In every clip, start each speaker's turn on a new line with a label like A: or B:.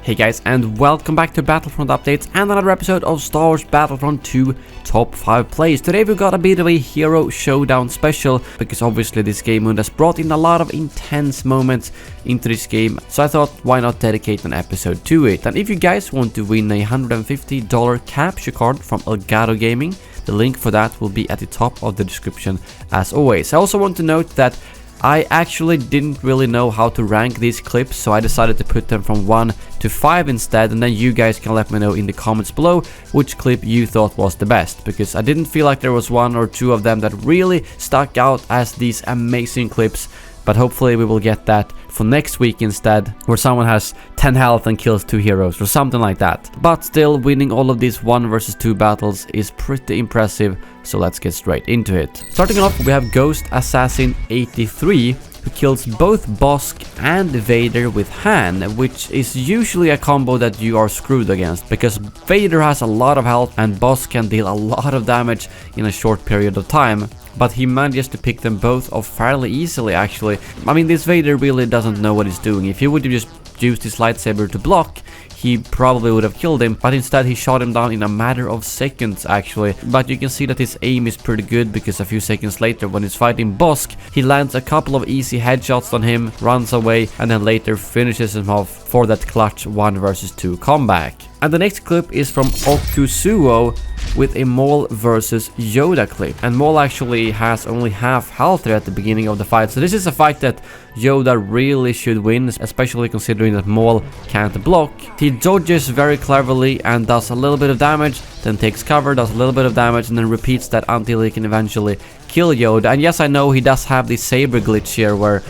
A: Hey guys, and welcome back to Battlefront Updates and another episode of Star Wars Battlefront 2 Top 5 Plays. Today we've got a bit of a Hero Showdown special, because obviously this game mode has brought in a lot of intense moments into this game, so I thought why not dedicate an episode to it. And if you guys want to win a $150 capture card from Elgato Gaming, the link for that will be at the top of the description as always. I also want to note that I actually didn't really know how to rank these clips, so I decided to put them from 1 to 5 instead, and then you guys can let me know in the comments below which clip you thought was the best, because I didn't feel like there was one or two of them that really stuck out as these amazing clips. But hopefully we will get that for next week instead, where someone has 10 health and kills 2 heroes or something like that. But still, winning all of these 1 versus 2 battles is pretty impressive, so let's get straight into it. Starting off, we have Ghost Assassin 83, who kills both Bosk and Vader with Han, which is usually a combo that you are screwed against, because Vader has a lot of health and Bosk can deal a lot of damage in a short period of time. But he manages to pick them both off fairly easily, actually. I mean, this Vader really doesn't know what he's doing. If he would have just used his lightsaber to block, he probably would have killed him, but instead he shot him down in a matter of seconds, actually. But you can see that his aim is pretty good, because a few seconds later, when he's fighting Bosk, he lands a couple of easy headshots on him, runs away, and then later finishes him off for that clutch 1 versus 2 comeback. And the next clip is from Okusuo with a Maul versus Yoda clip. And Maul actually has only half health there at the beginning of the fight, so this is a fight that Yoda really should win, especially considering that Maul can't block. He dodges very cleverly and does a little bit of damage, then takes cover, does a little bit of damage, and then repeats that until he can eventually kill Yoda. And yes, I know he does have the saber glitch here where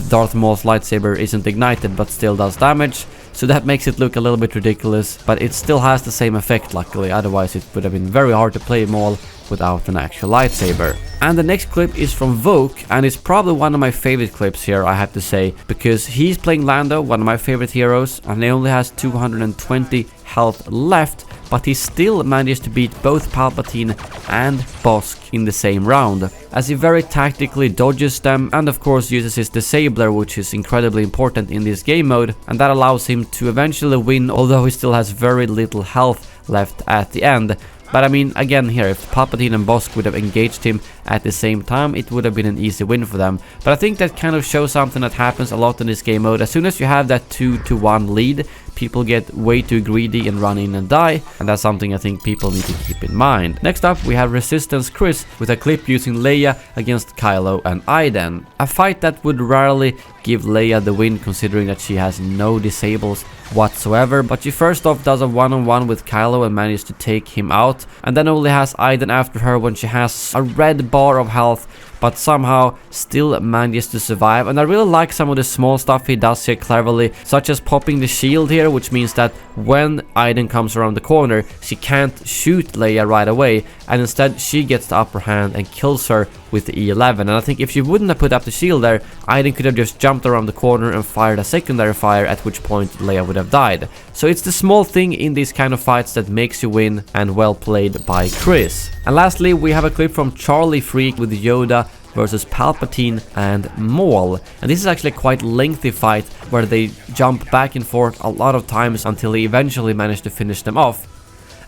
A: Darth Maul's lightsaber isn't ignited but still does damage, so that makes it look a little bit ridiculous, but it still has the same effect luckily, otherwise it would have been very hard to play Maul without an actual lightsaber. And the next clip is from Voke, and it's probably one of my favorite clips here, I have to say, because he's playing Lando, one of my favorite heroes, and he only has 220 health left, but he still managed to beat both Palpatine and Bosk in the same round, as he very tactically dodges them and of course uses his disabler, which is incredibly important in this game mode, and that allows him to eventually win, although he still has very little health left at the end. But I mean, again here, if Palpatine and Bosk would have engaged him at the same time, it would have been an easy win for them. But I think that kind of shows something that happens a lot in this game mode. As soon as you have that 2-to-1 lead, people get way too greedy and run in and die, and that's something I think people need to keep in mind. Next up, we have Resistance Chris with a clip using Leia against Kylo and Iden. A fight that would rarely give Leia the win, considering that she has no disables whatsoever, but she first off does a one-on-one with Kylo and manages to take him out, and then only has Iden after her when she has a red bar of health, but somehow still manages to survive. And I really like some of the small stuff he does here cleverly, such as popping the shield here, which means that when Iden comes around the corner, she can't shoot Leia right away, and instead she gets the upper hand and kills her with the E11. And I think if she wouldn't have put up the shield there, Iden could have just jumped around the corner and fired a secondary fire, at which point Leia would have died. So it's the small thing in these kind of fights that makes you win, and well played by Chris. And lastly, we have a clip from Charlie Freak with Yoda versus Palpatine and Maul, and this is actually a quite lengthy fight where they jump back and forth a lot of times until he eventually managed to finish them off.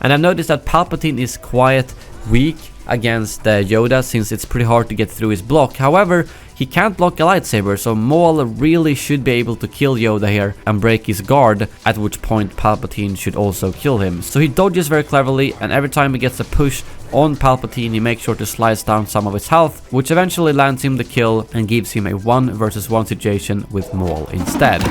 A: And I've noticed that Palpatine is quite weak against Yoda, since it's pretty hard to get through his block. However, he can't block a lightsaber, so Maul really should be able to kill Yoda here and break his guard, at which point Palpatine should also kill him. So he dodges very cleverly, and every time he gets a push on Palpatine, he makes sure to slice down some of his health, which eventually lands him the kill and gives him a 1 versus 1 situation with Maul instead.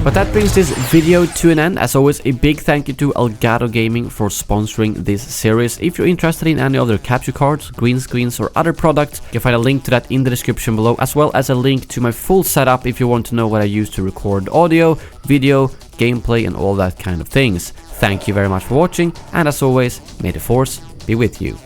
A: But that brings this video to an end. As always, a big thank you to Elgato Gaming for sponsoring this series. If you're interested in any other capture cards, green screens or other products, you can find a link to that in the description below, as well as a link to my full setup if you want to know what I use to record audio, video, gameplay and all that kind of things. Thank you very much for watching, and as always, may the force be with you.